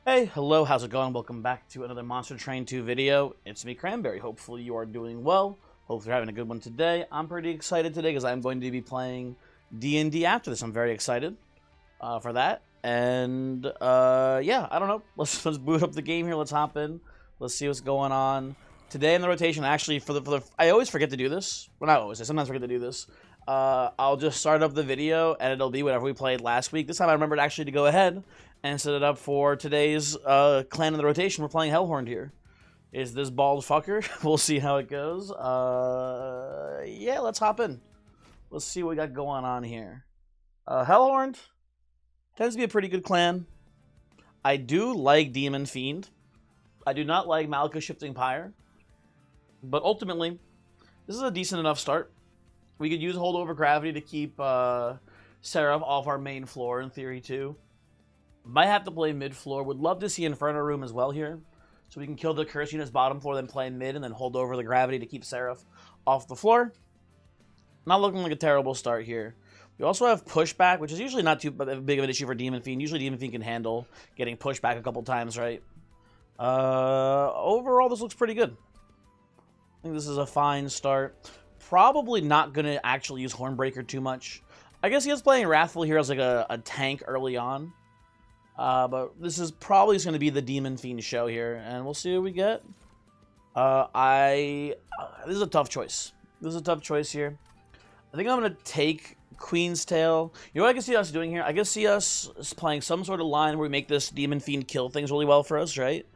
Hey, hello, how's it going? Welcome back to another Monster Train 2 video. It's me, Cranberry. Hopefully you are doing well. Hopefully you're having a good one today. I'm pretty excited today because I'm going to be playing D&D after this. I'm very excited for that. And yeah, I don't know. Let's boot up the game here. Let's hop in. Let's see what's going on. Today in the rotation, actually, I always forget to do this. Well, not always. I sometimes forget to do this. I'll just start up the video, and it'll be whatever we played last week. This time I remembered actually to go ahead and set it up for today's clan in the rotation. We're playing Hellhorned here. Is this bald fucker? We'll see how it goes. Yeah, let's hop in. Let's see what we got going on here. Hellhorned tends to be a pretty good clan. I do like Demon Fiend. I do not like Malika Shifting Pyre. But ultimately, this is a decent enough start. We could use Holdover Gravity to keep Seraph off our main floor, in theory, too. Might have to play mid-floor. Would love to see Inferno Room as well here. So we can kill the Curse Unit's bottom floor, then play mid, and then hold over the Gravity to keep Seraph off the floor. Not looking like a terrible start here. We also have Pushback, which is usually not too big of an issue for Demon Fiend. Usually Demon Fiend can handle getting pushed back a couple times, right? Overall, this looks pretty good. I think this is a fine start. Probably not going to actually use Hornbreaker too much. I guess he is playing Wrathful here as like a tank early on. But this is probably going to be the Demon Fiend show here, and we'll see what we get. This is a tough choice. This is a tough choice here. I think I'm going to take Queen's Tail. You know what I can see us doing here? I can see us playing some sort of line where we make this Demon Fiend kill things really well for us, right?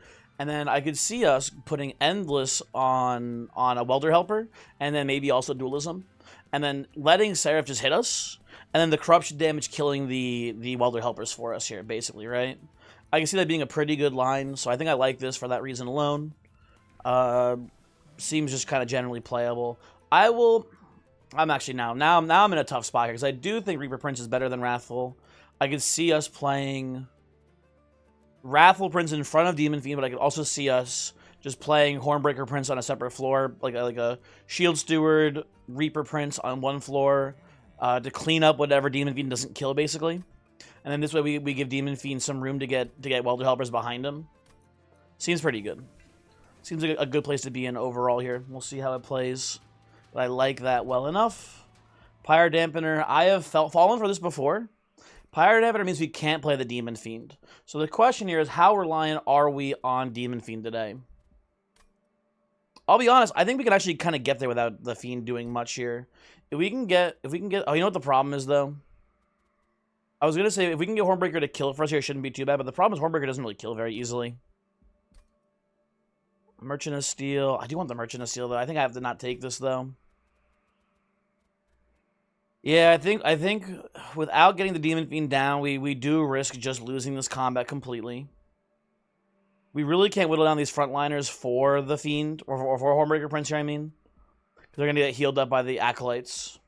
And then I could see us putting Endless on a Welder Helper, and then maybe also Dualism, and then letting Seraph just hit us, and then the Corruption damage killing the Welder Helpers for us here, basically, right? I can see that being a pretty good line, so I think I like this for that reason alone. Seems just kind of generally playable. I'm actually now I'm in a tough spot here, because I do think Reaper Prince is better than Wrathful. I could see us playing Wrathful Prince in front of Demon Fiend, but I could also see us just playing Hornbreaker Prince on a separate floor, like a Shield Steward, Reaper Prince on one floor, to clean up whatever Demon Fiend doesn't kill, basically. And then this way we give Demon Fiend some room to get Welder Helpers behind him. Seems pretty good. Seems like a good place to be in overall here. We'll see how it plays. But I like that well enough. Pyre Dampener. I have fallen for this before. Pyre Dampener means we can't play the Demon Fiend. So the question here is, how reliant are we on Demon Fiend today? I'll be honest, I think we can actually kind of get there without the Fiend doing much here. If we can get, oh, you know what the problem is, though? I was going to say, if we can get Hornbreaker to kill it for us here, it shouldn't be too bad, but the problem is Hornbreaker doesn't really kill very easily. Merchant of Steel. I do want the Merchant of Steel, though. I think I have to not take this, though. Yeah, I think without getting the Demon Fiend down, we do risk just losing this combat completely. We really can't whittle down these frontliners for the Fiend, or for Hornbreaker Prince here, I mean. They're going to get healed up by the Acolytes.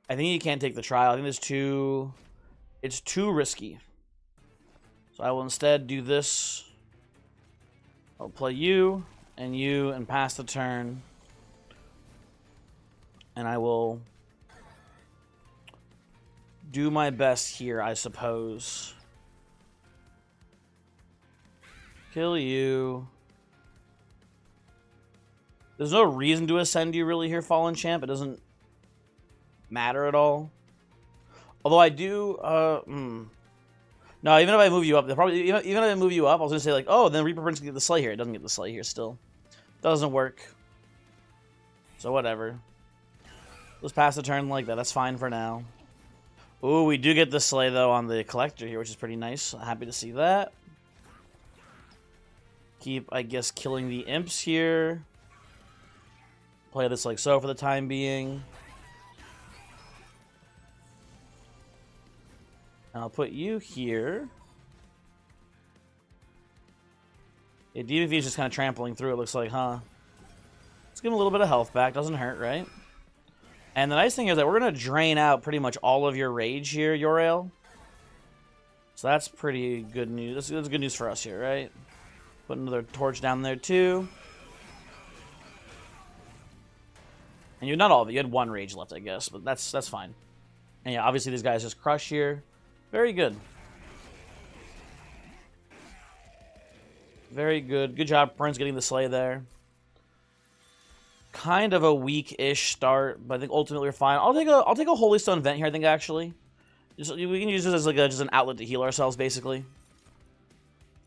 I think you can't take the trial. I think it's too risky. So I will instead do this. I'll play you, and pass the turn. And I will do my best here, I suppose. Kill you. There's no reason to ascend you really here, Fallen Champ. It doesn't matter at all. Although I do, no, even if I move you up, even if I move you up, I was gonna say like, oh, then Reaper Prince can get the Slay here. It doesn't get the Slay here still. Doesn't work. So whatever. Let's pass the turn like that. That's fine for now. Ooh, we do get the Slay, though, on the Collector here, which is pretty nice. Happy to see that. Keep, I guess, killing the Imps here. Play this like so for the time being. And I'll put you here. Yeah, DVV is just kind of trampling through, it looks like, huh? Let's give him a little bit of health back. Doesn't hurt, right? And the nice thing is that we're going to drain out pretty much all of your rage here, Yorail. So that's pretty good news. That's good news for us here, right? Put another torch down there, too. And you're not all of it. You had one rage left, I guess, but that's fine. And yeah, obviously these guys just crush here. Very good. Very good. Good job, Prince, getting the Slay there. Kind of a weak-ish start, but I think ultimately we're fine. I'll take a Holy Stone Vent here, I think, actually. We can use this as like just an outlet to heal ourselves, basically.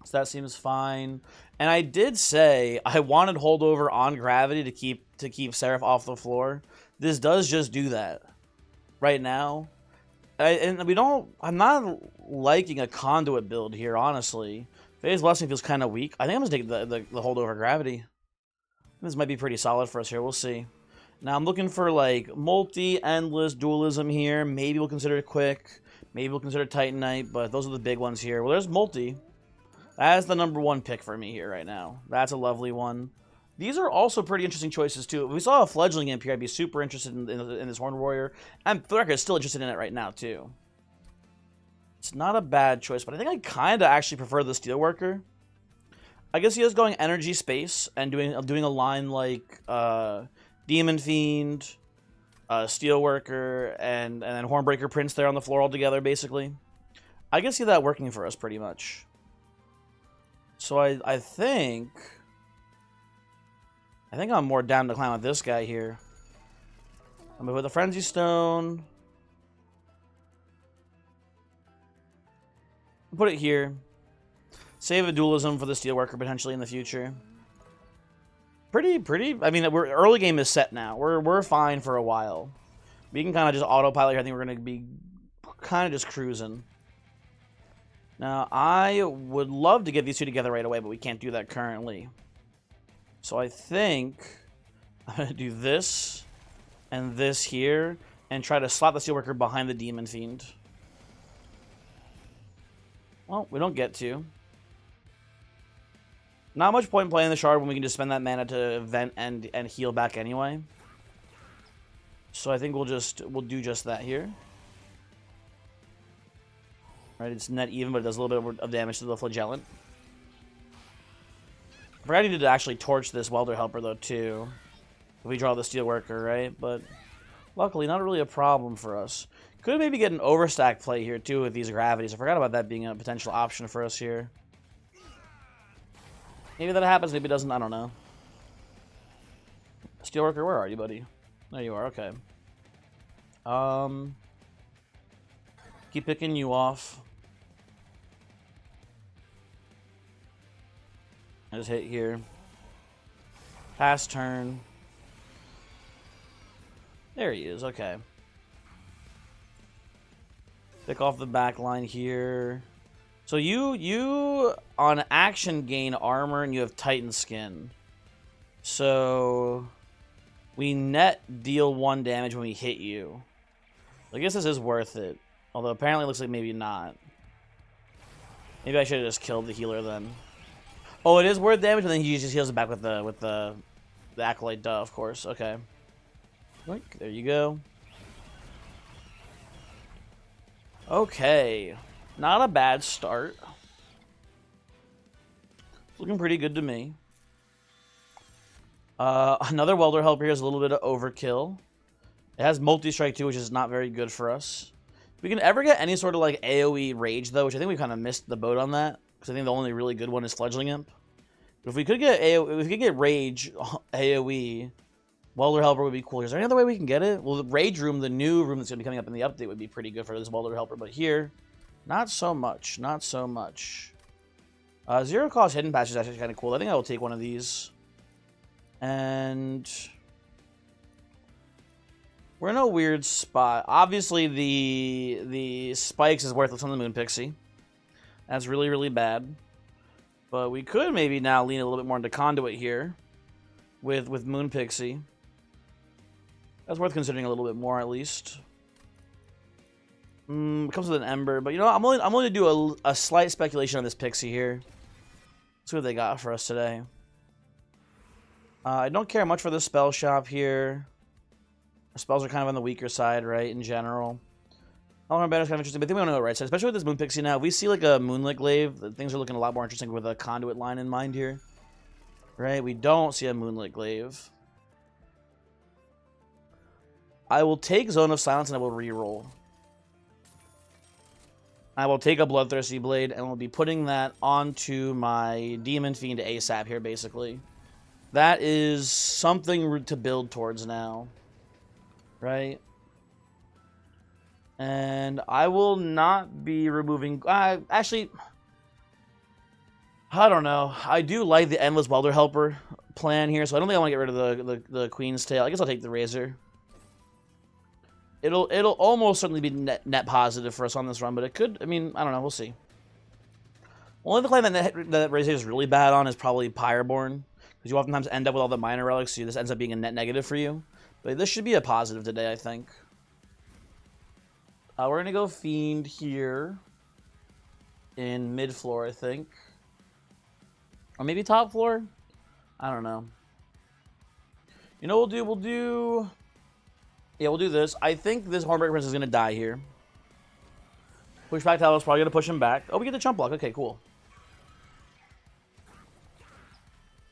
So that seems fine. And I did say I wanted holdover on gravity to keep Seraph off the floor. This does just do that right now. I'm not liking a conduit build here, honestly. Faye's Blessing feels kind of weak. I think I'm going to take the holdover gravity. This might be pretty solid for us here. We'll see. Now I'm looking for like multi-endless dualism here. Maybe we'll consider it quick. Maybe we'll consider Titanite, but those are the big ones here. Well, there's multi. That's the #1 pick for me here right now. That's a lovely one. These are also pretty interesting choices too. If we saw a Fledgling Imp here, I'd be super interested in this Horned Warrior. And for the record, still interested in it right now too. It's not a bad choice, but I think I kind of actually prefer the Steelworker. I guess he is going energy space and doing a line like Demon Fiend, Steelworker, and then Hornbreaker Prince there on the floor all together, basically. I can see that working for us pretty much. So I think I'm more down to climb with this guy here. I'm gonna put the Frenzy Stone. Put it here. Save a dualism for the Steelworker potentially in the future. Pretty. I mean, we're early game is set now. We're fine for a while. We can kind of just autopilot here. I think we're gonna be kind of just cruising. Now, I would love to get these two together right away, but we can't do that currently. So I think I'm gonna do this and this here, and try to slot the Steelworker behind the Demon Fiend. Well, we don't get to. Not much point in playing the Shard when we can just spend that mana to vent and heal back anyway. So I think we'll do just that here. Right, it's net even, but it does a little bit of damage to the Flagellant. I forgot I needed to actually torch this Welder Helper though too. If we draw the Steelworker, right? But luckily, not really a problem for us. Could maybe get an overstack play here too with these gravities. I forgot about that being a potential option for us here. Maybe that happens, maybe it doesn't, I don't know. Steelworker, where are you, buddy? There you are, okay. Keep picking you off. I just hit here. Pass turn. There he is, okay. Pick off the back line here. So you on action gain armor and you have Titan skin. So we net deal 1 damage when we hit you. I guess this is worth it. Although apparently it looks like maybe not. Maybe I should have just killed the healer then. Oh, it is worth damage, and then he just heals it back with the Acolyte Duh, of course. Okay. There you go. Okay. Not a bad start. Looking pretty good to me. Another Welder Helper here is a little bit of overkill. It has multi-strike too, which is not very good for us. If we can ever get any sort of like AoE rage though, which I think we kind of missed the boat on that, because I think the only really good one is Fledgling Imp. But if we could get rage AoE, Welder Helper would be cool. Is there any other way we can get it? Well, the Rage Room, the new room that's going to be coming up in the update, would be pretty good for this Welder Helper. But here, not so much. Not so much. Zero cost hidden patch is actually kind of cool. I think I will take one of these. And we're in a weird spot. Obviously, the spikes is worthless on the Moon Pixie. That's really, really bad. But we could maybe now lean a little bit more into Conduit here with Moon Pixie. That's worth considering a little bit more, at least. It comes with an Ember, but you know what? I'm only to do a slight speculation on this Pixie here. Let's see what they got for us today. I don't care much for the spell shop here. Our spells are kind of on the weaker side, right, in general. All Banner is kind of interesting, but I think we want to go right side, especially with this Moon Pixie now. If we see like a Moonlit Glaive, things are looking a lot more interesting with a Conduit line in mind here. Right? We don't see a Moonlit Glaive. I will take Zone of Silence and I will reroll. I will take a Bloodthirsty Blade, and we'll be putting that onto my Demon Fiend ASAP here, basically. That is something to build towards now. Right? And I will not be removing... actually, I don't know. I do like the Endless Welder Helper plan here, so I don't think I want to get rid of the Queen's Tail. I guess I'll take the Razor. It'll almost certainly be net positive for us on this run, but it could... I mean, I don't know. We'll see. Only the claim that Razor is really bad on is probably Pyreborn, because you oftentimes end up with all the minor relics, so this ends up being a net negative for you. But this should be a positive today, I think. We're going to go Fiend here in mid-floor, I think. Or maybe top floor? I don't know. You know what we'll do? We'll do... Yeah, we'll do this. I think this Hornbreaker Prince is going to die here. Pushback Talos probably going to push him back. Oh, we get the chump block. Okay, cool.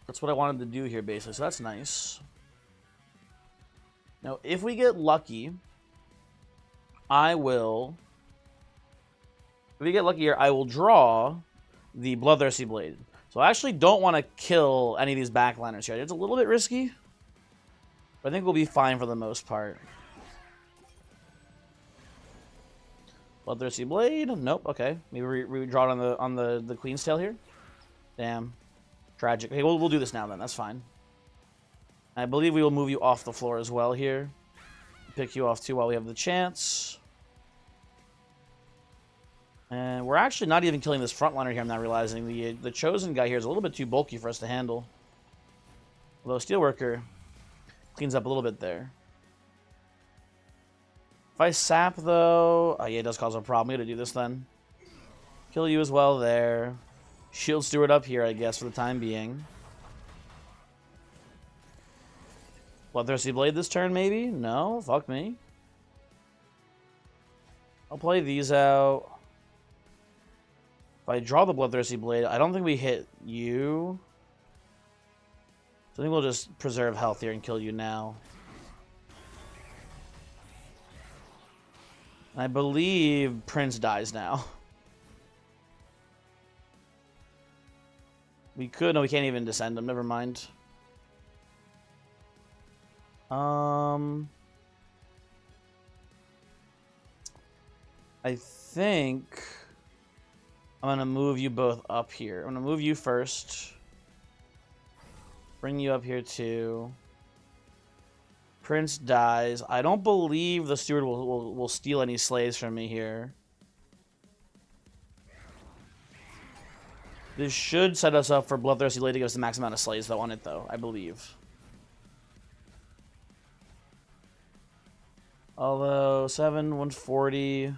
That's what I wanted to do here, basically, so that's nice. Now, if we get lucky, I will... If we get lucky here, I will draw the Bloodthirsty Blade. So I actually don't want to kill any of these backliners here. It's a little bit risky, but I think we'll be fine for the most part. Bloodthirsty Blade. Nope. Okay. Maybe we draw it on the Queen's Tail here. Damn. Tragic. Okay, we'll do this now then. That's fine. I believe we will move you off the floor as well here. Pick you off too while we have the chance. And we're actually not even killing this frontliner here. I'm not realizing the Chosen guy here is a little bit too bulky for us to handle. Although Steelworker cleans up a little bit there. If I sap, though... Oh, yeah, it does cause a problem. We gotta do this, then. Kill you as well there. Shield Steward up here, I guess, for the time being. Bloodthirsty Blade this turn, maybe? No? Fuck me. I'll play these out. If I draw the Bloodthirsty Blade, I don't think we hit you. So I think we'll just preserve health here and kill you now. I believe Prince dies now. We could... No, we can't even descend him. Never mind. I think I'm going to move you both up here. I'm going to move you first. Bring you up here too. Prince dies. I don't believe the Steward will steal any slaves from me here. This should set us up for Bloodthirsty Blade to give us the max amount of slaves though on it though, I believe. Although 140.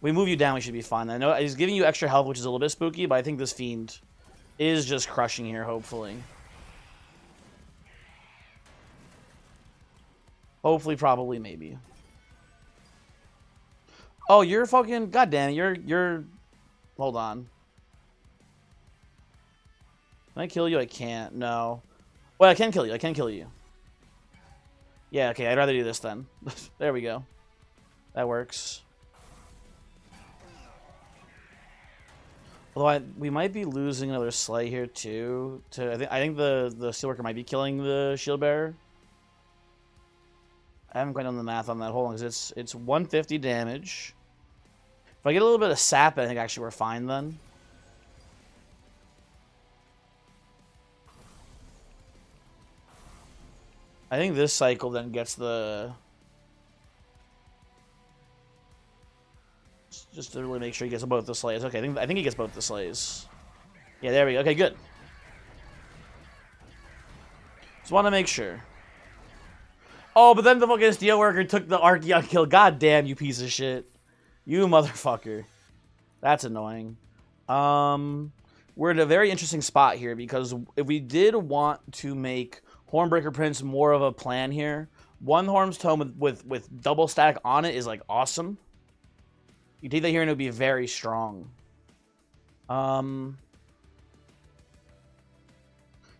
We move you down, we should be fine. I know he's giving you extra health, which is a little bit spooky, but I think this Fiend is just crushing here, hopefully. Hopefully, probably, maybe. Oh, you're fucking... Goddamn, you're... Hold on. Can I kill you? I can't. No. Well, I can kill you. I can kill you. Yeah, okay, I'd rather do this then. There we go. That works. Although we might be losing another Slay here too. I think the Steelworker might be killing the Shield Bearer. I haven't quite done the math on that. Hold on, because it's 150 damage. If I get a little bit of sap, I think actually we're fine then. I think this cycle then gets the... Just to really make sure he gets both the slays. Okay, I think he gets both the slays. Yeah, there we go. Okay, good. Just want to make sure. Oh, but then the fucking Steelworker took the Archeon kill. God damn, you piece of shit. You motherfucker. That's annoying. We're in a very interesting spot here because if we did want to make Hornbreaker Prince more of a plan here, one Horn's Tome with double stack on it is like awesome. You take that here and it would be very strong.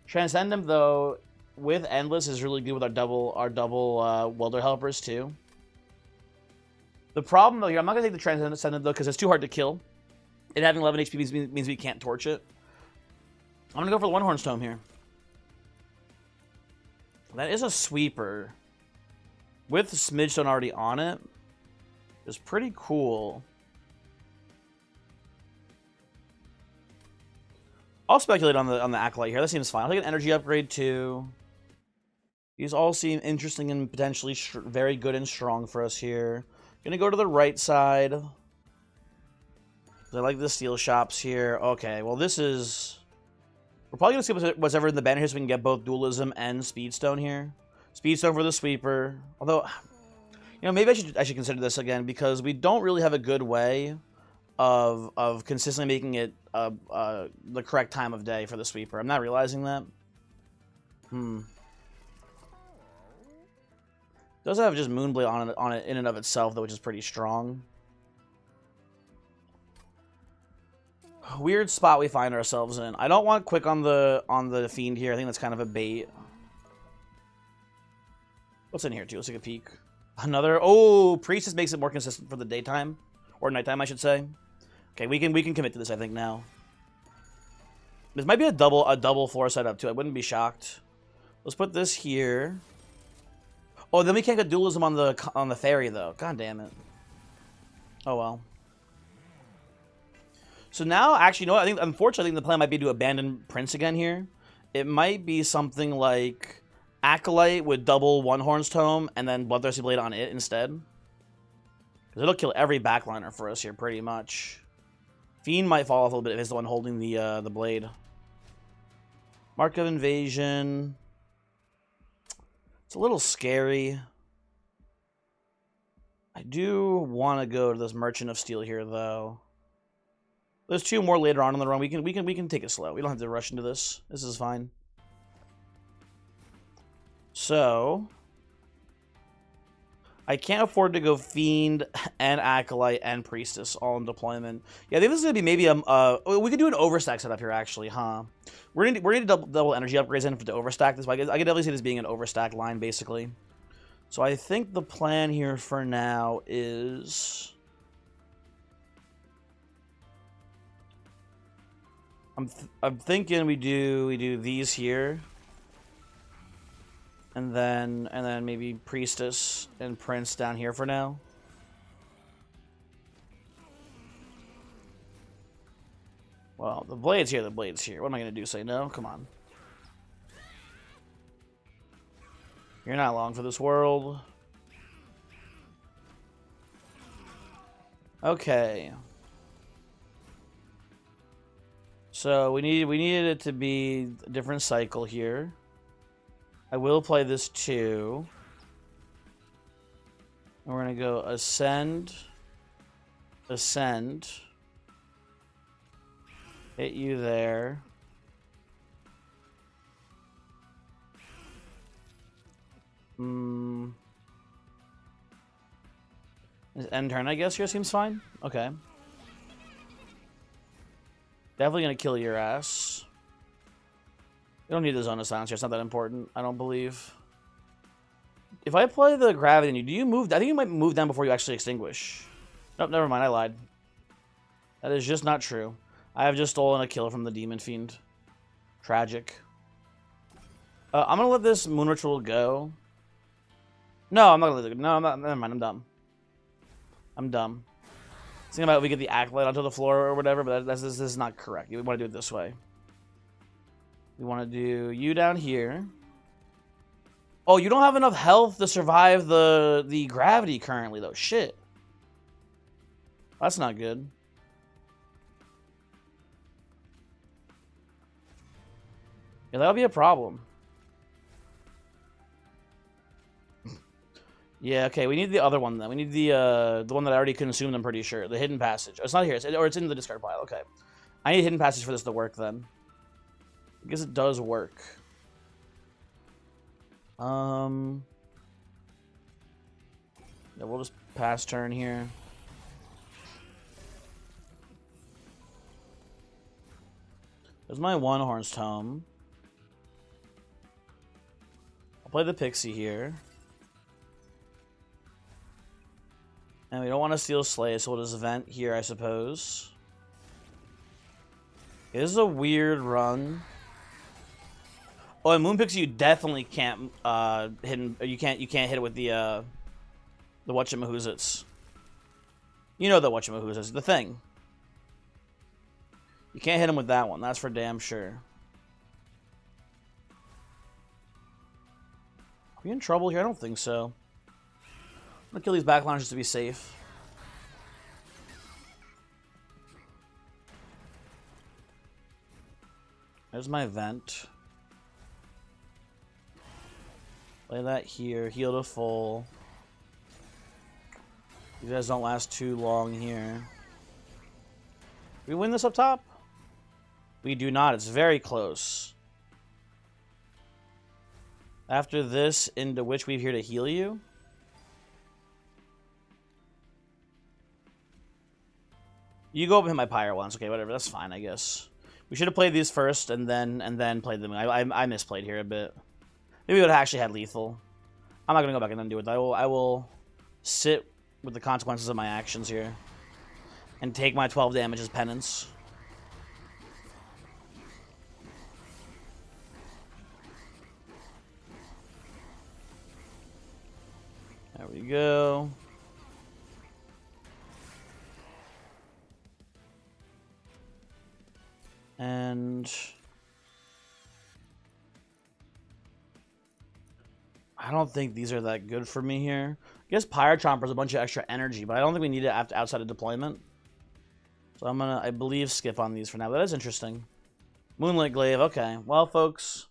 Transcend him though with Endless is really good with our double Welder Helpers too. The problem, though, here, I'm not going to take the Transcendent, though, because it's too hard to kill. It having 11 HP means we can't torch it. I'm going to go for the One-Horn's Tome here. That is a sweeper. With Smidgestone already on it. It's pretty cool. I'll speculate on the Acolyte here. That seems fine. I'll take an energy upgrade, too. These all seem interesting and potentially very good and strong for us here. Gonna go to the right side. I like the steel shops here. Okay, well this is... We're probably gonna skip whatever in the banner here so we can get both Dualism and Speedstone here. Speedstone for the Sweeper. Although, you know, maybe I should consider this again because we don't really have a good way of consistently making it the correct time of day for the Sweeper. I'm not realizing that. Does have just Moonblade on it in and of itself, though, which is pretty strong. Weird spot we find ourselves in. I don't want quick on the Fiend here. I think that's kind of a bait. What's in here too? Let's take a peek. Another Priestess makes it more consistent for the daytime or nighttime, I should say. Okay, we can commit to this. I think now. This might be a double floor setup too. I wouldn't be shocked. Let's put this here. Oh, then we can't get Dualism on the ferry though. God damn it. Oh well. So now, actually, you know what? I think, unfortunately, the plan might be to abandon Prince again here. It might be something like Acolyte with double One-Horn's Tome and then Bloodthirsty Blade on it instead. Because it'll kill every backliner for us here, pretty much. Fiend might fall off a little bit if it's the one holding the blade. Mark of Invasion. It's a little scary. I do want to go to this Merchant of Steel here, though. There's two more later on in the run. We can take it slow. We don't have to rush into this. This is fine. So I can't afford to go Fiend and Acolyte and Priestess all in deployment. Yeah, I think this is gonna be maybe we could do an overstack setup here actually, huh? We're gonna double energy upgrades in to overstack this. I could definitely see this being an overstack line basically. So I think the plan here for now is I'm thinking we do these here. And then maybe Priestess and Prince down here for now. Well, the blade's here, What am I going to do? Say no? Come on. You're not long for this world. Okay. So we needed it to be a different cycle here. I will play this too. And we're going to go Ascend. Ascend. Hit you there. End turn, I guess, here seems fine. Okay. Definitely going to kill your ass. You don't need the Zone of Silence here. It's not that important, I don't believe. If I play the Gravity on you, do you move? I think you might move down before you actually extinguish. Nope, never mind. I lied. That is just not true. I have just stolen a kill from the Demon Fiend. Tragic. I'm going to let this Moon Ritual go. No, I'm not going to let it go. No, I'm not. Never mind. I'm dumb. I'm dumb. Thinking about if we get the Acolyte onto the floor or whatever, but this is not correct. You want to do it this way. We want to do you down here. Oh, you don't have enough health to survive the gravity currently, though. Shit. That's not good. Yeah, that'll be a problem. Yeah, okay, we need the other one then. We need the one that I already consumed, I'm pretty sure. The Hidden Passage. Oh, it's not here, or it's in the discard pile. Okay. I need Hidden Passage for this to work then. I guess it does work. Yeah, we'll just pass turn here. There's my One-Horn's Tome. I'll play the Pixie here. And we don't want to steal Slay, so we'll just vent here, I suppose. It is a weird run. Oh, and Moon Pixie, you definitely can't you can't hit it with the whatchamahoozits. You know the whatchamahoozits, the thing. You can't hit him with that one. That's for damn sure. Are we in trouble here? I don't think so. I'm gonna kill these backliners just to be safe. There's my vent. Play that here. Heal to full. You guys don't last too long here. We win this up top? We do not. It's very close. After this, into Witch Weave here to heal you. You go up and hit my Pyre once. Okay, whatever. That's fine, I guess. We should have played these first and then played them. I misplayed here a bit. Maybe we would have actually had lethal. I'm not gonna go back and undo it. I will sit with the consequences of my actions here and take my 12 damage as penance. There we go. And I don't think these are that good for me here. I guess Pyre Chomper's a bunch of extra energy, but I don't think we need it after outside of deployment. So I'm gonna, I believe, skip on these for now. That is interesting. Moonlit Glaive. Okay. Well, folks,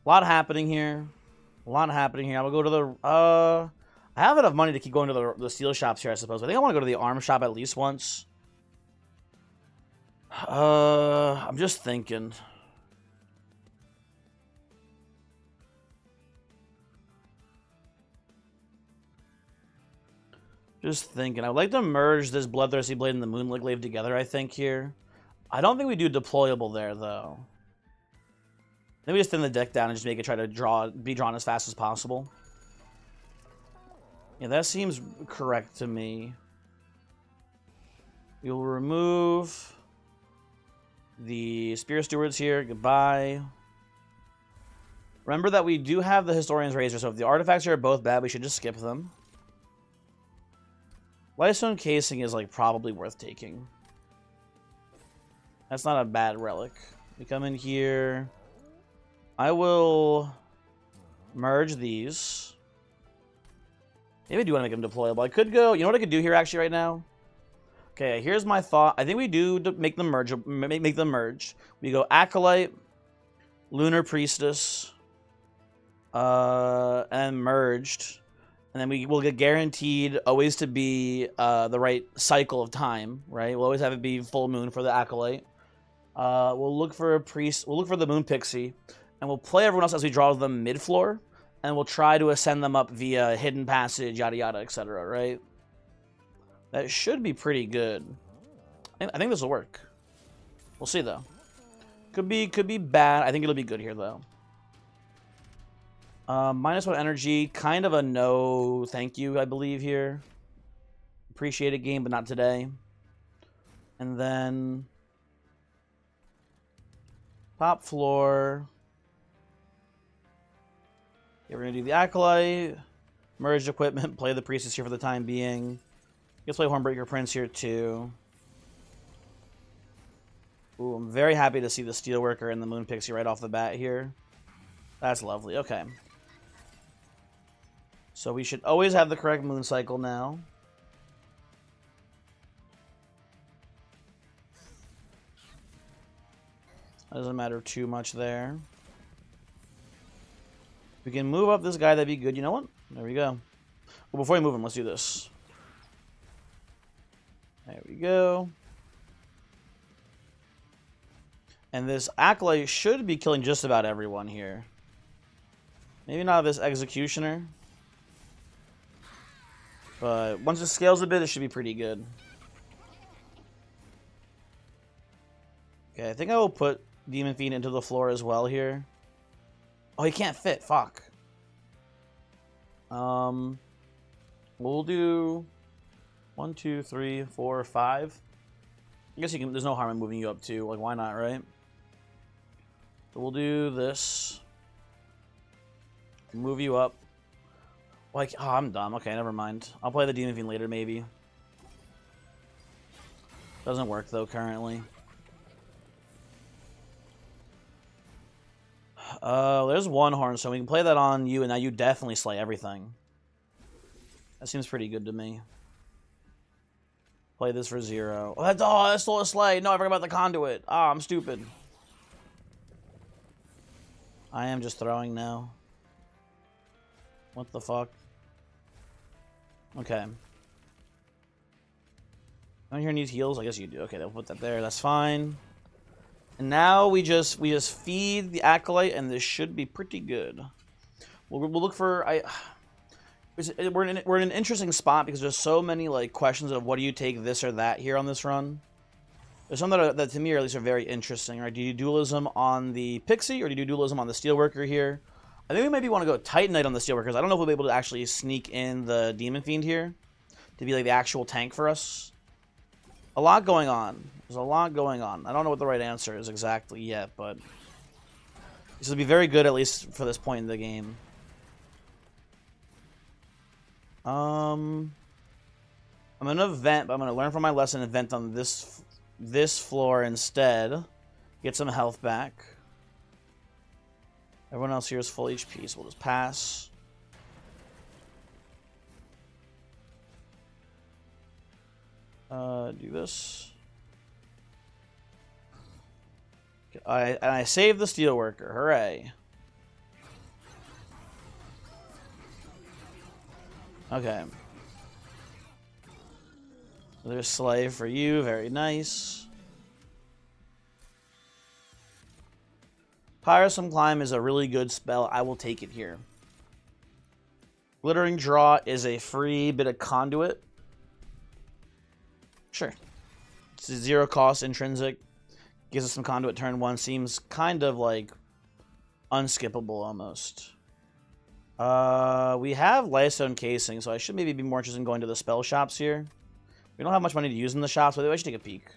a lot happening here. A lot happening here. I will go to the. I have enough money to keep going to the steel shops here, I suppose. I think I want to go to the arm shop at least once. I'm just thinking. Just thinking. I would like to merge this Bloodthirsty Blade and the Moonlit Glaive together, I think, here. I don't think we do deployable there, though. Then we just thin the deck down and just make it try to be drawn as fast as possible. Yeah, that seems correct to me. You'll remove the Spear Stewards here. Goodbye. Remember that we do have the Historian's Razor, so if the artifacts here are both bad, we should just skip them. Lightstone Casing is, like, probably worth taking. That's not a bad relic. We come in here. I will merge these. Maybe I do want to make them deployable. I could go... You know what I could do here, actually, right now? Okay, here's my thought. I think we do make them merge. Make them merge. We go Acolyte, Lunar Priestess, and merged. And then we will get guaranteed always to be the right cycle of time, right? We'll always have it be full moon for the Acolyte. We'll look for a priest. We'll look for the Moon Pixie, and we'll play everyone else as we draw them mid-floor, and we'll try to ascend them up via Hidden Passage, yada yada, etc. Right? That should be pretty good. I think this will work. We'll see though. Could be bad. I think it'll be good here though. -1 energy, kind of a no thank you, I believe here. Appreciate it game, but not today. And then top floor. Yeah, we're gonna do the Acolyte, merged equipment, play the Priestess here for the time being. Let's play Hornbreaker Prince here too. Ooh, I'm very happy to see the Steelworker and the Moon Pixie right off the bat here. That's lovely. Okay. So we should always have the correct moon cycle now. Doesn't matter too much there. We can move up this guy, that'd be good. You know what? There we go. Well, before we move him, let's do this. There we go. And this Acolyte should be killing just about everyone here. Maybe not this Executioner. But once it scales a bit, it should be pretty good. Okay, I think I will put Demon Fiend into the floor as well here. Oh, he can't fit. Fuck. We'll do 1, 2, 3, 4, 5. I guess you can. There's no harm in moving you up too. Like, why not, right? So we'll do this. Move you up. Like, oh, I'm dumb. Okay, never mind. I'll play the Demon Fiend later, maybe. Doesn't work though currently. There's one horn, so we can play that on you, and now you definitely slay everything. That seems pretty good to me. Play this for 0. Oh, that's still a slay. No, I forgot about the conduit. Ah, I'm stupid. I am just throwing now. What the fuck? Okay. Anyone here needs heals? I guess you do. Okay, they'll put that there. That's fine. And now we just feed the Acolyte, and this should be pretty good. We'll look for we're in an interesting spot because there's so many like questions of what do you take this or that here on this run. There's some that to me at least are very interesting. Right? Do you do dualism on the Pixie or do you do dualism on the Steelworker here? I think we maybe want to go Titanite on the Steelworkers. I don't know if we'll be able to actually sneak in the Demon Fiend here to be like the actual tank for us. A lot going on. There's a lot going on. I don't know what the right answer is exactly yet, but this will be very good at least for this point in the game. I'm gonna vent, but I'm gonna learn from my lesson and vent on this floor instead. Get some health back. Everyone else here is full HP, so we'll just pass. Do this. I saved the Steelworker. Hooray. Okay. There's Slave for you. Very nice. Pyrosom Climb is a really good spell. I will take it here. Glittering Draw is a free bit of conduit. Sure. It's a 0 cost intrinsic. Gives us some conduit turn 1. Seems kind of like unskippable almost. We have Lysone Casing, so I should maybe be more interested in going to the spell shops here. We don't have much money to use in the shops, so I should take a peek.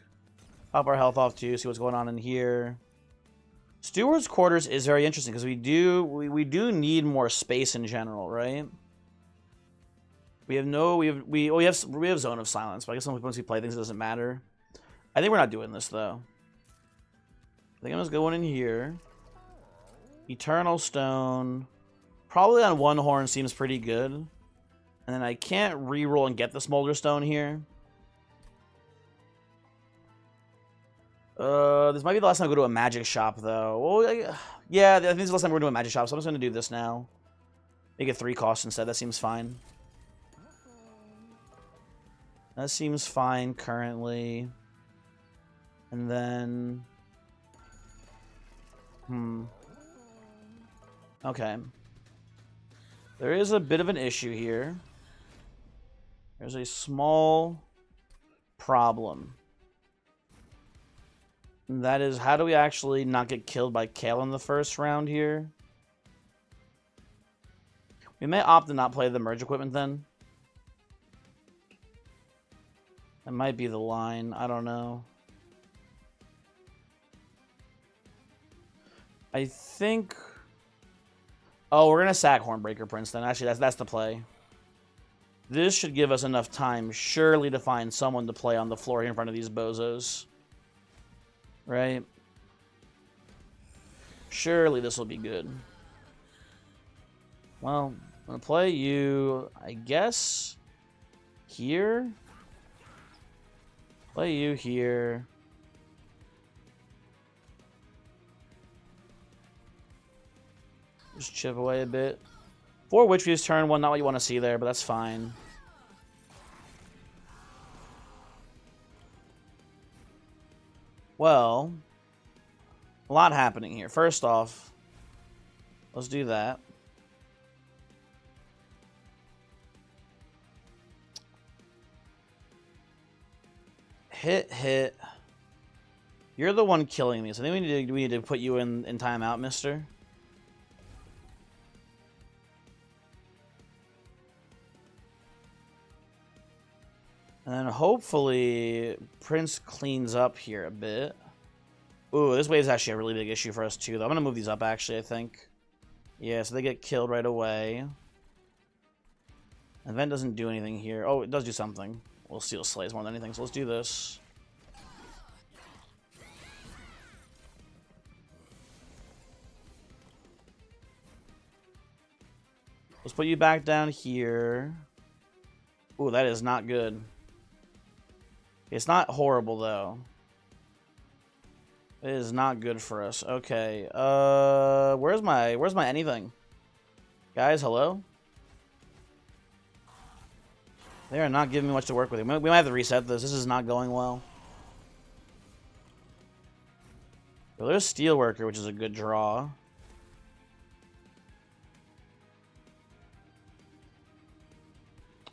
Pop our health off too, see what's going on in here. Steward's Quarters is very interesting because we do need more space in general, right? We have Zone of Silence, but I guess once we play things it doesn't matter. I think we're not doing this though. I think I'm just going in here. Eternal Stone. Probably on one horn seems pretty good. And then I can't reroll and get the Smolder Stone here. This might be the last time I go to a magic shop, though. Well, yeah, I think this is the last time we're doing a magic shop, so I'm just going to do this now. Make it 3 costs instead. That seems fine. That seems fine currently. And then... Okay. There is a bit of an issue here. There's a small problem. And that is, how do we actually not get killed by Kale in the first round here? We may opt to not play the merge equipment then. That might be the line. I don't know. I think... Oh, we're going to sack Hornbreaker Prince then. Actually, that's the play. This should give us enough time, surely, to find someone to play on the floor here in front of these bozos. Right? Surely this will be good. Well, I'm going to play you, I guess, here. Play you here. Just chip away a bit. 4 Witch Views turn 1, not what you want to see there, but that's fine. Well, a lot happening here. First off, let's do that. Hit. You're the one killing me, so I think we need to put you in timeout, mister. And then hopefully Prince cleans up here a bit. Ooh, this wave's actually a really big issue for us too, though. I'm going to move these up, actually, I think. Yeah, so they get killed right away. Event doesn't do anything here. Oh, it does do something. We'll steal slays more than anything, so let's do this. Let's put you back down here. Ooh, that is not good. It's not horrible, though. It is not good for us. Okay. Where's my anything? Guys, hello? They are not giving me much to work with. We might have to reset this. This is not going well. Well, there's Steelworker, which is a good draw.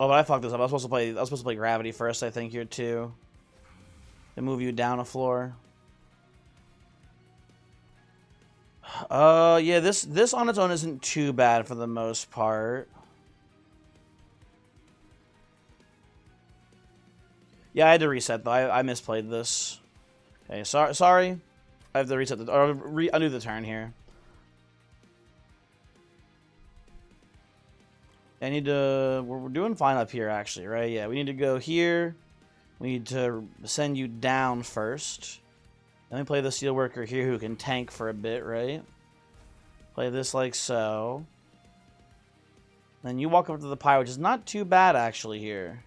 Oh, but I fucked this up. I was supposed to play Gravity first, I think, here too. To move you down a floor. Yeah, this on its own isn't too bad for the most part. Yeah, I had to reset though. I misplayed this. Okay, sorry. I have to reset the or undo the turn here. I need to. We're doing fine up here, actually, right? Yeah, we need to go here. We need to send you down first. Let me play the Steelworker here, who can tank for a bit, right? Play this like so. Then you walk up to the Pyre, which is not too bad, actually, here.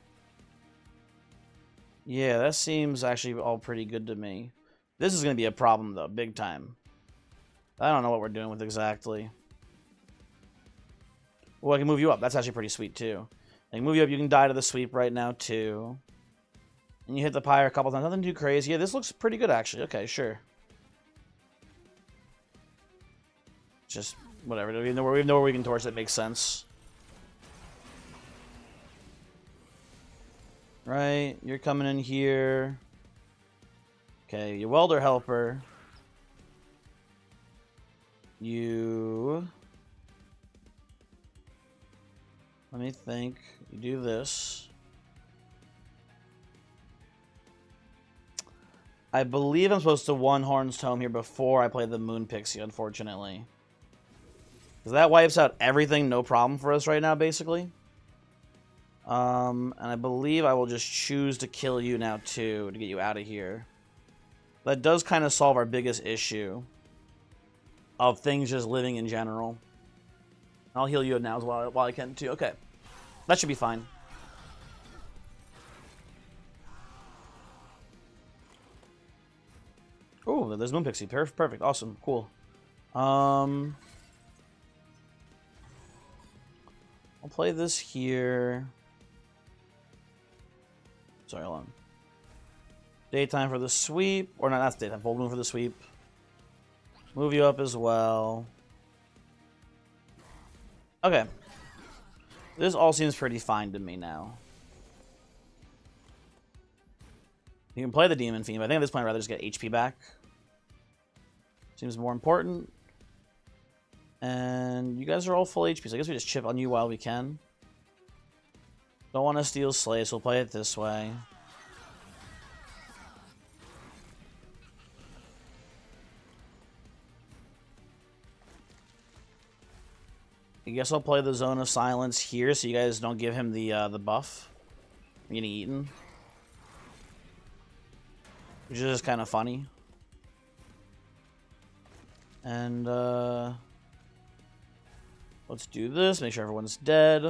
Yeah, that seems actually all pretty good to me. This is going to be a problem, though, big time. I don't know what we're doing with exactly. Well, I can move you up. That's actually pretty sweet, too. I can move you up. You can die to the sweep right now, too. And you hit the Pyre a couple times. Nothing too crazy. Yeah, this looks pretty good, actually. Okay, sure. Just whatever. We know where we can torch that makes sense. Right, you're coming in here. Okay, you welder helper. You... Let me think. You do this. I believe I'm supposed to one Horn's Tome here before I play the Moon Pixie, unfortunately. Because that wipes out everything, no problem for us right now, basically. And I believe I will just choose to kill you now, too, to get you out of here. That does kind of solve our biggest issue of things just living in general. I'll heal you now as well while I can, too. Okay. That should be fine. Oh, there's Moon Pixie. Perfect. Awesome. Cool. I'll play this here. Sorry, hold on. Daytime for the sweep. Or not, that's daytime. Full moon for the sweep. Move you up as well. Okay. This all seems pretty fine to me now. You can play the Demon Fiend, but I think at this point I'd rather just get HP back. Seems more important. And you guys are all full HP, so I guess we just chip on you while we can. Don't want to steal Slay, so we'll play it this way. I guess I'll play the Zone of Silence here, so you guys don't give him the buff. I'm getting eaten. Which is just kind of funny. And, let's do this, make sure everyone's dead.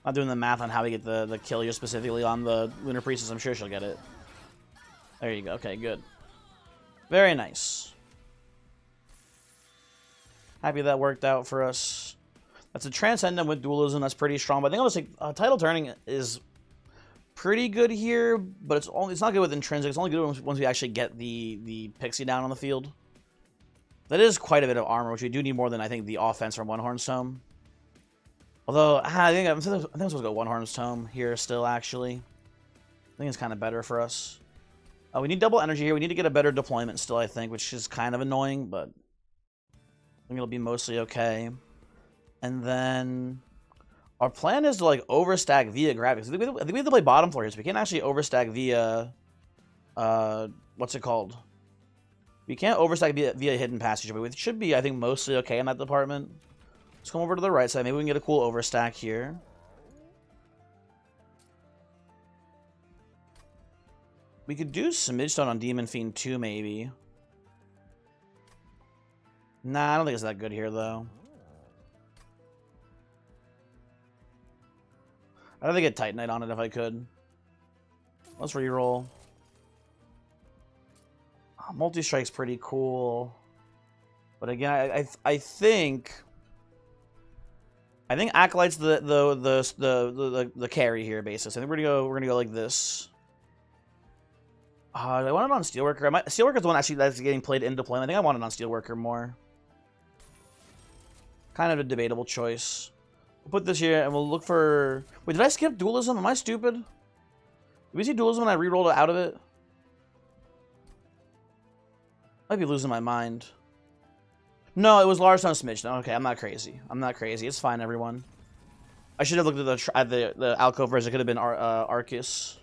Not doing the math on how we get the kill here specifically on the Lunar Priestess. I'm sure she'll get it. There you go. Okay, good. Very nice. Happy that worked out for us. That's a Transcendent with Dualism. That's pretty strong. But I think I'll just say Tidal Turning is pretty good here, but it's not good with Intrinsic. It's only good once we actually get the Pixie down on the field. That is quite a bit of armor, which we do need more than I think the offense from One Horn's Tome. Although I think I'm supposed to go One Horn's Tome here still. Actually, I think it's kind of better for us. We need double energy here. We need to get a better deployment still, I think, which is kind of annoying, but I think it'll be mostly okay. And then Our plan is to like overstack via graphics. I think we have to play bottom floor here, so we can't actually overstack via what's it called? We can't overstack via hidden passage, but we should be, I think, mostly okay in that department. Let's come over to the right side. Maybe we can get a cool overstack here. We could do Smidge Stone on Demon Fiend too, maybe. Nah, I don't think it's that good here, though. I'd rather get Titanite on it if I could. Let's reroll. Oh, Multi-Strike's pretty cool. But again, I think Acolyte's the carry here, basically. I think we're gonna go like this. I want it on Steelworker. Steelworker's the one actually that's getting played into play. I think I want it on Steelworker more. Kind of a debatable choice. We'll put this here, and we'll look for... Wait, did I skip Dualism? Am I stupid? Did we see Dualism when I re-rolled it out of it? Might be losing my mind. No, it was Large Stone Smidge. No, okay, I'm not crazy. I'm not crazy. It's fine, everyone. I should have looked at the alcove version. It could have been Arceus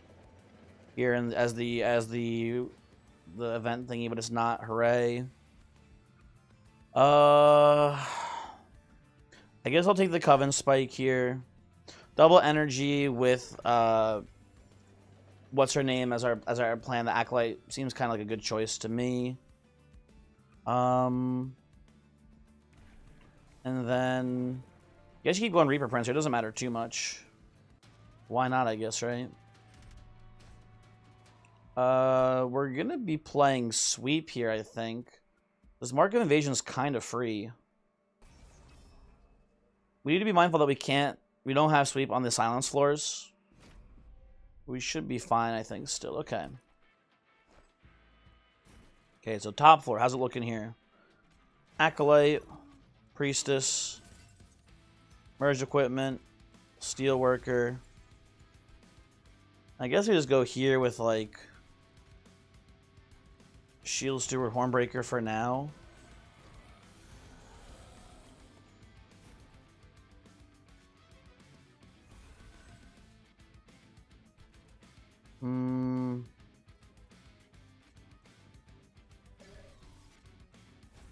here and as the event thingy, but it's not. Hooray. I guess I'll take the Cov10 spike here. Double energy with what's her name as our plan. The Acolyte seems kind of like a good choice to me. And then I guess you keep going Reaper Prince here. It doesn't matter too much. Why not, I guess, right? We're gonna be playing Sweep here, I think. This Mark of Invasion is kind of free. We need to be mindful that we don't have Sweep on the silence floors. We should be fine, I think, still. Okay. Okay, so top floor. How's it looking here? Acolyte, Priestess, Merged Equipment, Steelworker. I guess we just go here with, like, Shield Steward, Hornbreaker for now.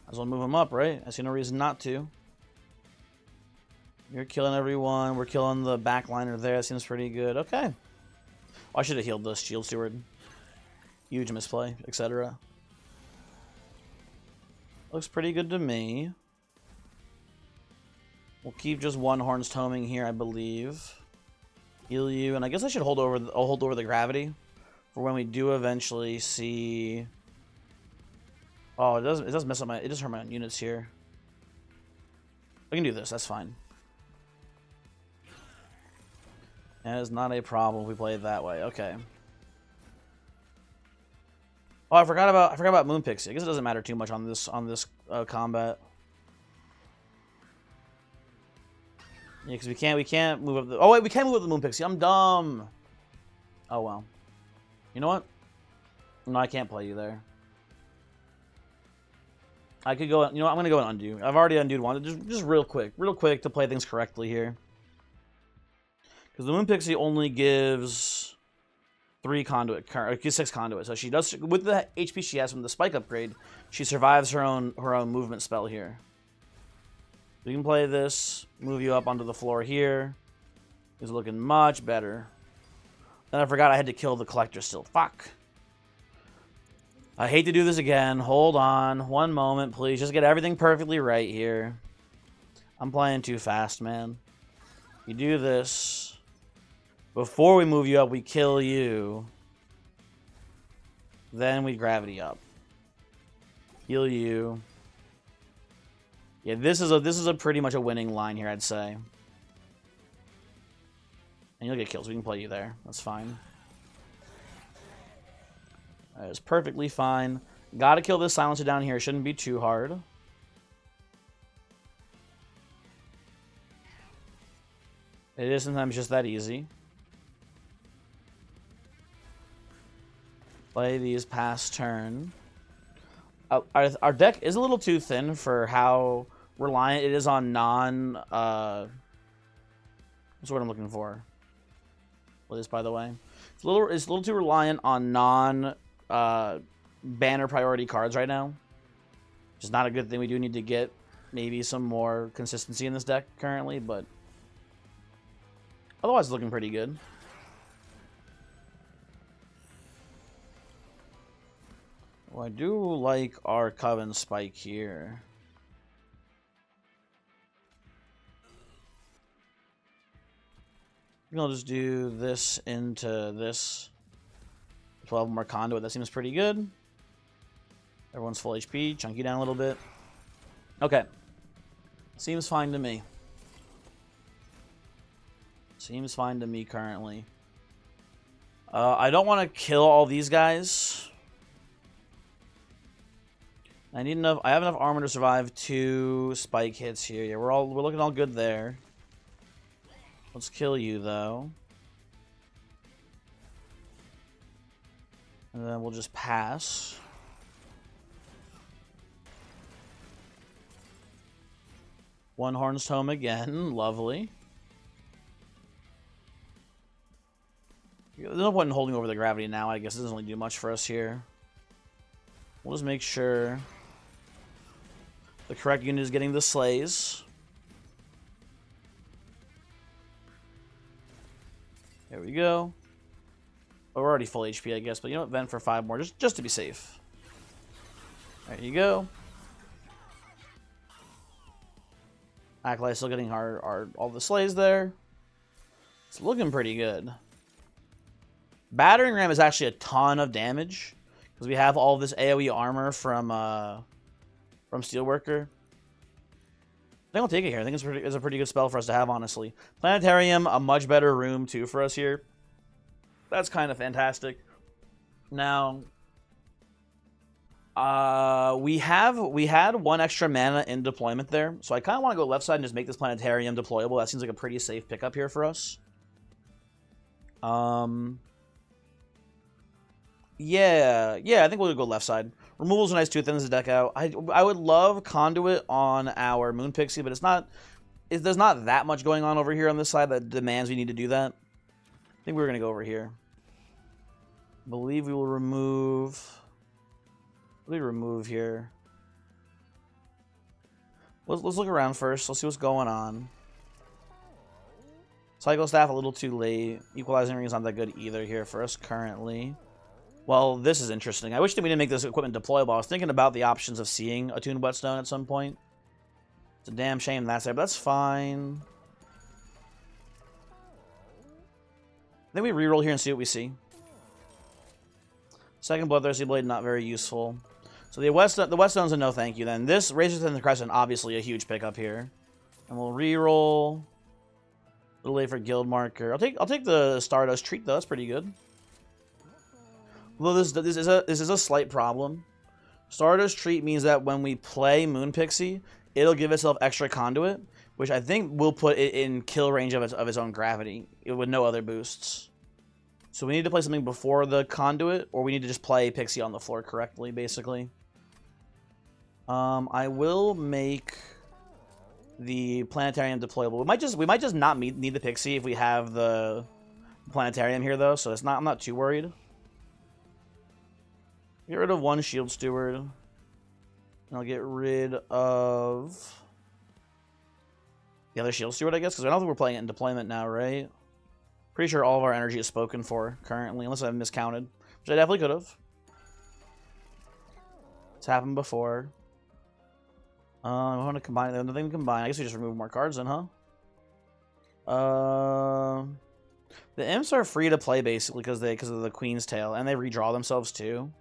Might as well move him up, right? I see no reason not to. You're killing everyone. We're killing the backliner there. That seems pretty good. Okay. Oh, I should have healed the Shield Steward. Huge misplay, etc. Looks pretty good to me. We'll keep just one Horns Toming here, I believe. Heal you, and I guess I should hold over the gravity for when we do eventually see. Oh, it does mess up my. It does hurt my units here. I can do this. That's fine. That is not a problem if we play it that way. Okay. Oh, I forgot about Moon Pixie. I guess it doesn't matter too much on this combat. Yeah, because we can't move up the. Oh wait, we can move up the Moon Pixie. I'm dumb. Oh well. You know what? No, I can't play you there. I could go. You know what? I'm gonna go and undo. I've already undoed one. Just real quick to play things correctly here. Because the Moon Pixie only gives 3 conduit, or 6 conduit. So she does, with the HP she has from the spike upgrade, she survives her own movement spell here. We can play this, move you up onto the floor here. It's looking much better. Then I forgot I had to kill the collector still. Fuck. I hate to do this again. Hold on. One moment, please. Just get everything perfectly right here. I'm playing too fast, man. You do this. Before we move you up, we kill you. Then we gravity up. Heal you. Yeah, this is a pretty much a winning line here, I'd say. And you'll get kills. We can play you there. That's fine. That is perfectly fine. Gotta kill this silencer down here. Shouldn't be too hard. It is sometimes just that easy. Play these past turn. Our deck is a little too thin for how reliant it is on That's what I'm looking for. What is, by the way? It's a little too reliant on banner priority cards right now. Which is not a good thing. We do need to get maybe some more consistency in this deck currently, but otherwise it's looking pretty good. Well, I do like our Cov10 spike here. I'll just do this into this. 12 more conduit. That seems pretty good. Everyone's full HP. Chunky down a little bit. Okay. Seems fine to me. Seems fine to me currently. I don't want to kill all these guys. I need enough. I have enough armor to survive 2 spike hits here. Yeah, we're looking all good there. Let's kill you though. And then we'll just pass. One Horn's Tome again. Lovely. There's no point in holding over the gravity now. I guess it doesn't really do much for us here. We'll just make sure the correct unit is getting the slays. There we go. Oh, we're already full HP, I guess, but you know what? Vent for 5 more, just to be safe. There you go. Acolyte still getting all the slays there. It's looking pretty good. Battering Ram is actually a ton of damage because we have all this AoE armor from Steelworker. I think I'll take it here. I think it's a pretty good spell for us to have, honestly. Planetarium, a much better room too for us here. That's kind of fantastic. Now, we had 1 extra mana in deployment there, so I kind of want to go left side and just make this Planetarium deployable. That seems like a pretty safe pickup here for us. Yeah, I think we'll go left side. Removal's a nice too, thins the deck out. I would love Conduit on our Moon Pixie, but there's not that much going on over here on this side that demands we need to do that. I think we're gonna go over here. I believe we will remove. What do we remove here? Let's look around first. Let's see what's going on. Cycle Staff a little too late. Equalizing Ring is not that good either here for us currently. Well, this is interesting. I wish that we didn't make this equipment deployable. I was thinking about the options of seeing Attuned Whetstone at some point. It's a damn shame that's there, but that's fine. I think we reroll here and see what we see. Second Bloodthirsty Blade, not very useful. So the Whetstone's a no thank you then. This Razor's Thin Crescent, obviously a huge pickup here. And we'll reroll. A little late for Guild Marker. I'll take the Stardust Treat though, that's pretty good. Although this is a slight problem. Stardust Treat means that when we play Moon Pixie, it'll give itself extra conduit, which I think will put it in kill range of its own gravity, with no other boosts. So we need to play something before the conduit, or we need to just play Pixie on the floor correctly, basically. I will make the Planetarium deployable. We might just not need the Pixie if we have the Planetarium here, though. So I'm not too worried. Get rid of 1 Shield Steward. And I'll get rid of the other Shield Steward, I guess, because I don't think we're playing it in deployment now, right? Pretty sure all of our energy is spoken for currently, unless I've miscounted, which I definitely could have. It's happened before. I want to combine. There's nothing to combine. I guess we just remove more cards then, huh? The imps are free to play basically because of the Queen's Tail, and they redraw themselves too.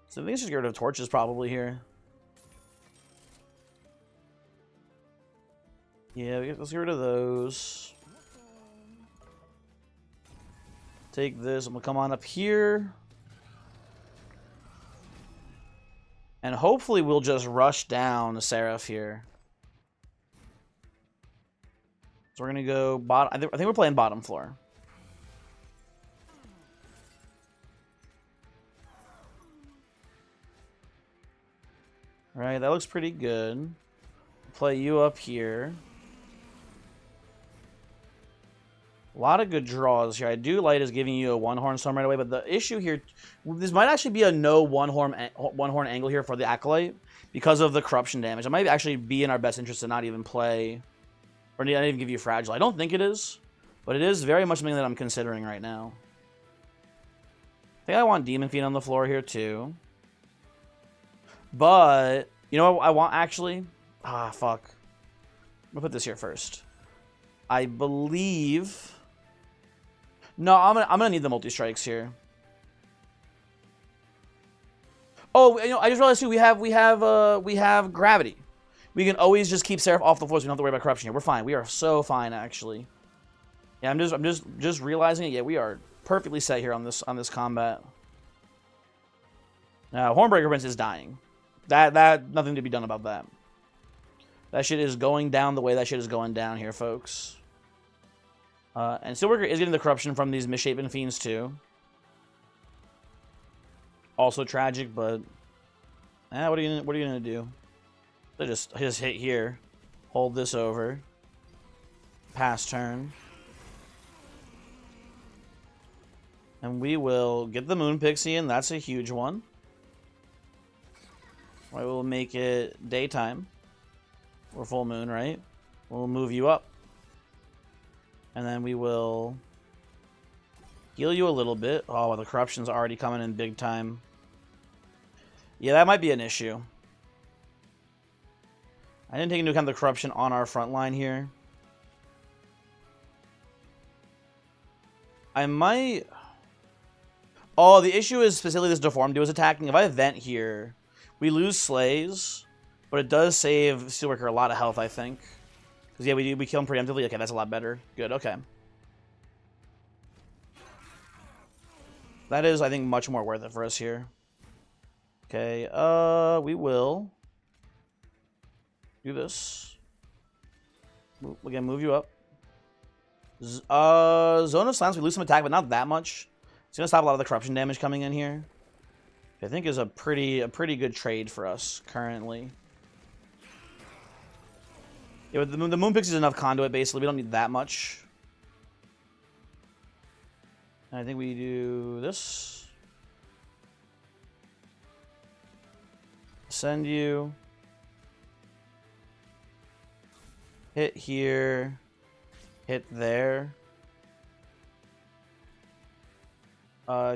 So I think it's just get rid of torches probably here. Yeah, let's get rid of those. Take this, and we'll come on up here. And hopefully we'll just rush down Seraph here. So we're gonna go bottom. I think we're playing bottom floor. Alright, that looks pretty good. Play you up here. lot of good draws here. I do like is giving you a one-horn storm right away, but the issue here, this might actually be a no one-horn angle here for the Acolyte because of the corruption damage. It might actually be in our best interest to not even play, or not even give you Fragile. I don't think it is, but it is very much something that I'm considering right now. I think I want Demon Fiend on the floor here too. But, you know what I want actually? Ah, fuck. I'm gonna put this here first. I believe... No, I'm gonna need the multi-strikes here. Oh, you know, I just realized too, we have gravity. We can always just keep Seraph off the floor so we don't have to worry about corruption here. We're fine. We are so fine, actually. Yeah, I'm just realizing it. Yeah, we are perfectly set here on this combat. Now, Hornbreaker Prince is dying. That nothing to be done about that. That shit is going down the way that shit is going down here, folks. And Steelworker is getting the corruption from these misshapen fiends too. Also tragic, but what are you gonna do? They just hit here, hold this over, pass turn, and we will get the Moon Pixie, and that's a huge one. I will make it daytime or full moon, right? We'll move you up. And then we will heal you a little bit. Oh, well, the corruption's already coming in big time. Yeah, that might be an issue. I didn't take into account the corruption on our front line here. I might... Oh, the issue is specifically this Deformed Duo is attacking. If I vent here, we lose Slays, but it does save Steelworker a lot of health, I think. Because, yeah, we kill him preemptively. Okay, that's a lot better. Good, okay. That is, I think, much more worth it for us here. Okay, we will do this. Again, move you up. Zone of Silence, we lose some attack, but not that much. It's going to stop a lot of the corruption damage coming in here. I think is a pretty good trade for us currently. Yeah, but the Moon Pixie is enough conduit, basically. We don't need that much. And I think we do this. Send you. Hit here. Hit there.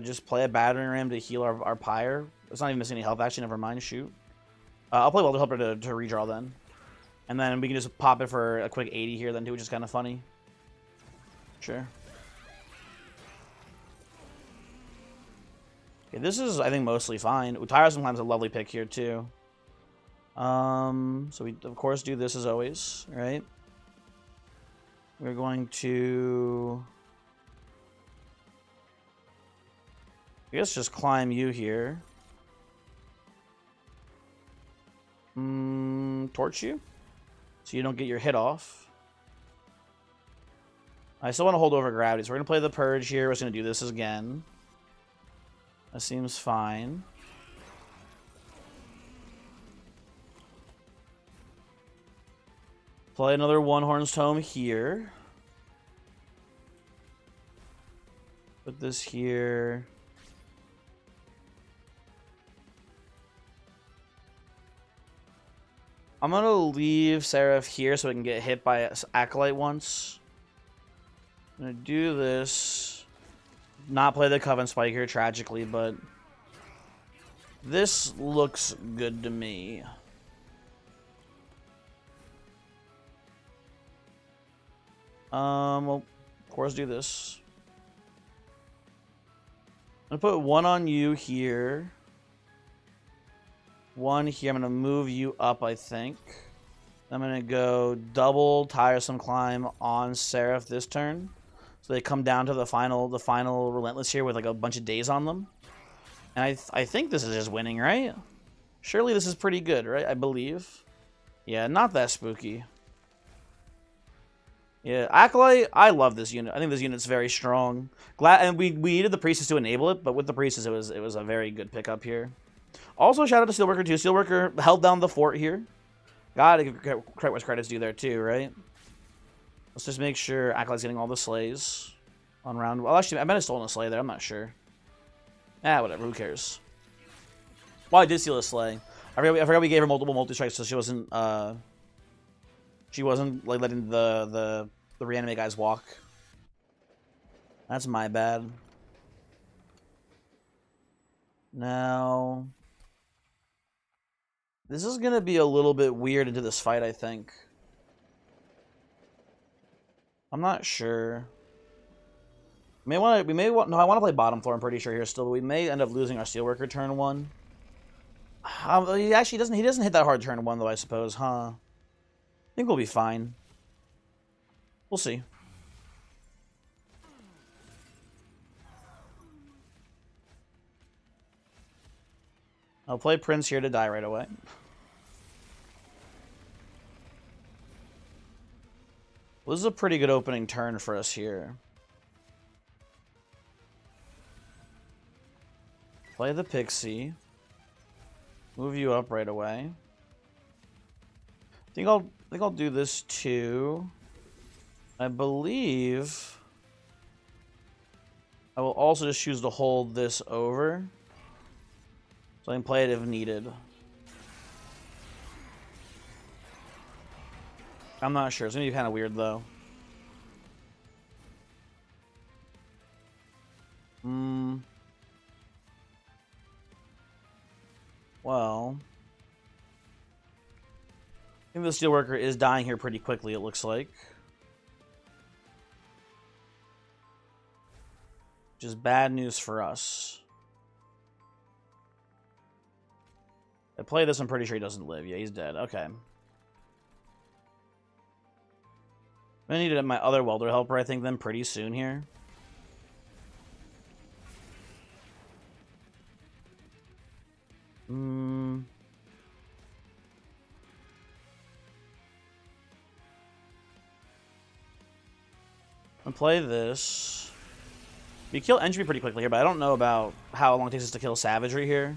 Just play a battering ram to heal our pyre. It's not even missing any health, actually. Never mind. Shoot. I'll play Welder Helper to redraw then. And then we can just pop it for a quick 80 here then too, which is kind of funny. Sure. Okay, this is, I think, mostly fine. Utyra sometimes a lovely pick here too. So we, of course, do this as always, right? We're going to... I guess just climb you here. Torch you? So you don't get your hit off. I still want to hold over gravity, so we're going to play the Purge here. We're just going to do this again. That seems fine. Play another One Horn's Tome here. Put this here. I'm going to leave Seraph here so it can get hit by Acolyte once. I'm going to do this. Not play the Cov10 Spike here, tragically, but this looks good to me. Well, of course, do this. I'm going to put one on you here. One here. I'm going to move you up, I think. I'm going to go double Tiresome Climb on Seraph this turn. So they come down to the final Relentless here with like a bunch of days on them. And I think this is just winning, right? Surely this is pretty good, right? I believe. Yeah, not that spooky. Yeah, Acolyte, I love this unit. I think this unit's very strong. And we needed the Priestess to enable it, but with the Priestess, it was a very good pickup here. Also, shout out to Steelworker too. Steelworker held down the fort here. Gotta give credit where credit's due there too, right? Let's just make sure Acolyte's getting all the slays. On round... Well, actually, I might have stolen a sleigh there. I'm not sure. Ah, whatever. Who cares? Well, I did steal a sleigh. I forgot we gave her multiple multi-strikes, so she wasn't like letting the reanimate guys walk. That's my bad. Now, this is gonna be a little bit weird into this fight, I think. I'm not sure. No, I want to play bottom floor, I'm pretty sure here still, but we may end up losing our Steelworker turn 1. He actually doesn't hit that hard turn 1 though, I suppose, huh? I think we'll be fine. We'll see. I'll play Prince here to die right away. Well, this is a pretty good opening turn for us here. Play the Pixie. Move you up right away. I think I'll do this too. I believe I will also just choose to hold this over, so I can play it if needed. I'm not sure. It's gonna be kind of weird though. Well, I think the Steelworker is dying here pretty quickly, it looks like. Which is bad news for us. I play this, I'm pretty sure he doesn't live. Yeah, he's dead. Okay. I'm gonna need my other welder helper, I think, then pretty soon here. I'll play this. We kill entry pretty quickly here, but I don't know about how long it takes us to kill savagery here.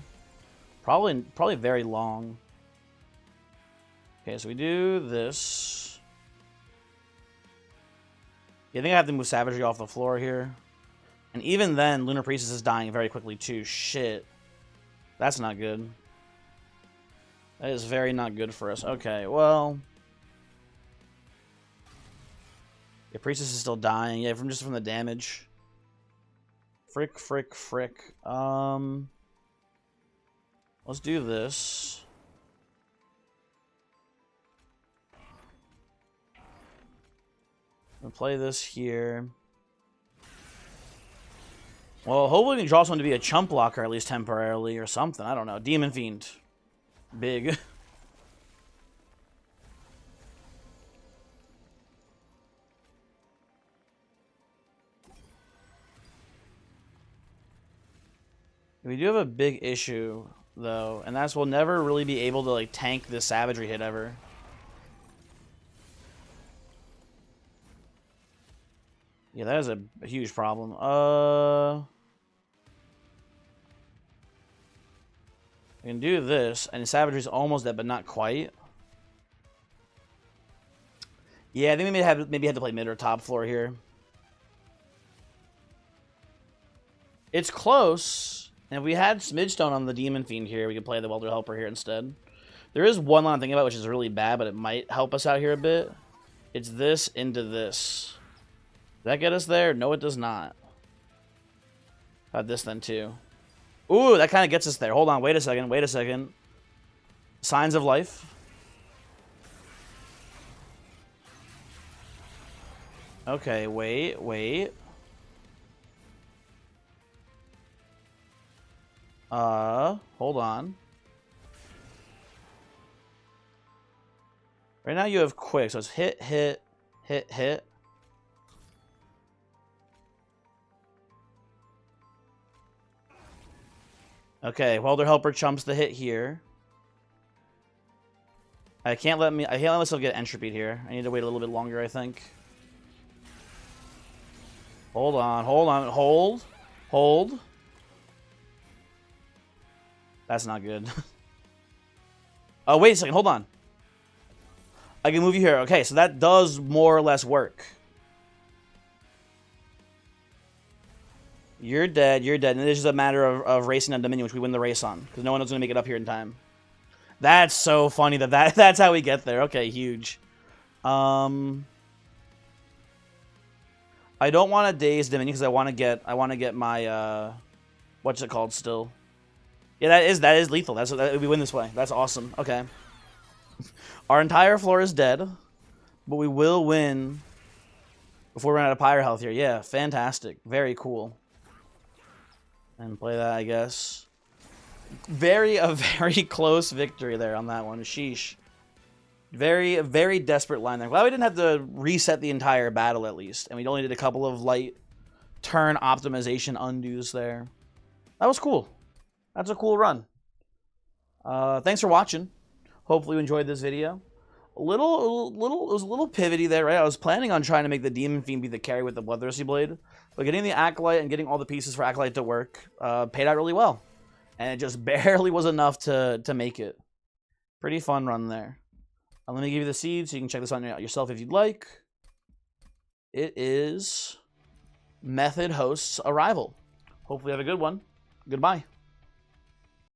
Probably very long. Okay, so we do this. Yeah, I think I have to move savagery off the floor here. And even then, Lunar Priestess is dying very quickly too. Shit. That's not good. That is very not good for us. Okay, well... Yeah, Priestess is still dying. Yeah, from the damage. Frick. Let's do this. I'm gonna play this here. Well, hopefully we can draw someone to be a chump blocker, at least temporarily, or something. I don't know. Demon Fiend. Big. We do have a big issue, though, and that's we'll never really be able to, like, tank this savagery hit ever. Yeah, that is a huge problem. I can do this, and savagery's almost dead, but not quite. Yeah, I think we maybe had to play mid or top floor here. It's close. And if we had Smidgestone on the Demon Fiend here, we could play the Welder Helper here instead. There is one line I'm thinking about, which is really bad, but it might help us out here a bit. It's this into this. Does that get us there? No, it does not. How about this then, too? Ooh, that kind of gets us there. Hold on, wait a second. Signs of Life. Okay, wait. Hold on. Right now you have quick, so it's hit. Okay, Welder Helper chumps the hit here. I can't let myself get entropy here. I need to wait a little bit longer, I think. Hold on. Hold. That's not good. Oh, wait a second. Hold on. I can move you here. Okay, so that does more or less work. You're dead. You're dead. And it's just a matter of racing on Dominion, which we win the race on. Because no one else is going to make it up here in time. That's so funny that's how we get there. Okay, huge. I don't want to daze Dominion because I want to get my what's it called still? Yeah, that is lethal. We win this way. That's awesome. Okay. Our entire floor is dead, but we will win before we run out of pyre health here. Yeah, fantastic. Very cool. And play that, I guess. A very close victory there on that one. Sheesh. Very desperate line there. Glad we didn't have to reset the entire battle at least. And we only did a couple of light turn optimization undos there. That was cool. That's a cool run. Thanks for watching. Hopefully you enjoyed this video. It was a little pivoty there, right? I was planning on trying to make the Demon Fiend be the carry with the Bloodthirsty Blade. But getting the Acolyte and getting all the pieces for Acolyte to work paid out really well. And it just barely was enough to make it. Pretty fun run there. Let me give you the seed so you can check this on yourself if you'd like. It is Method Host's Arrival. Hopefully you have a good one. Goodbye.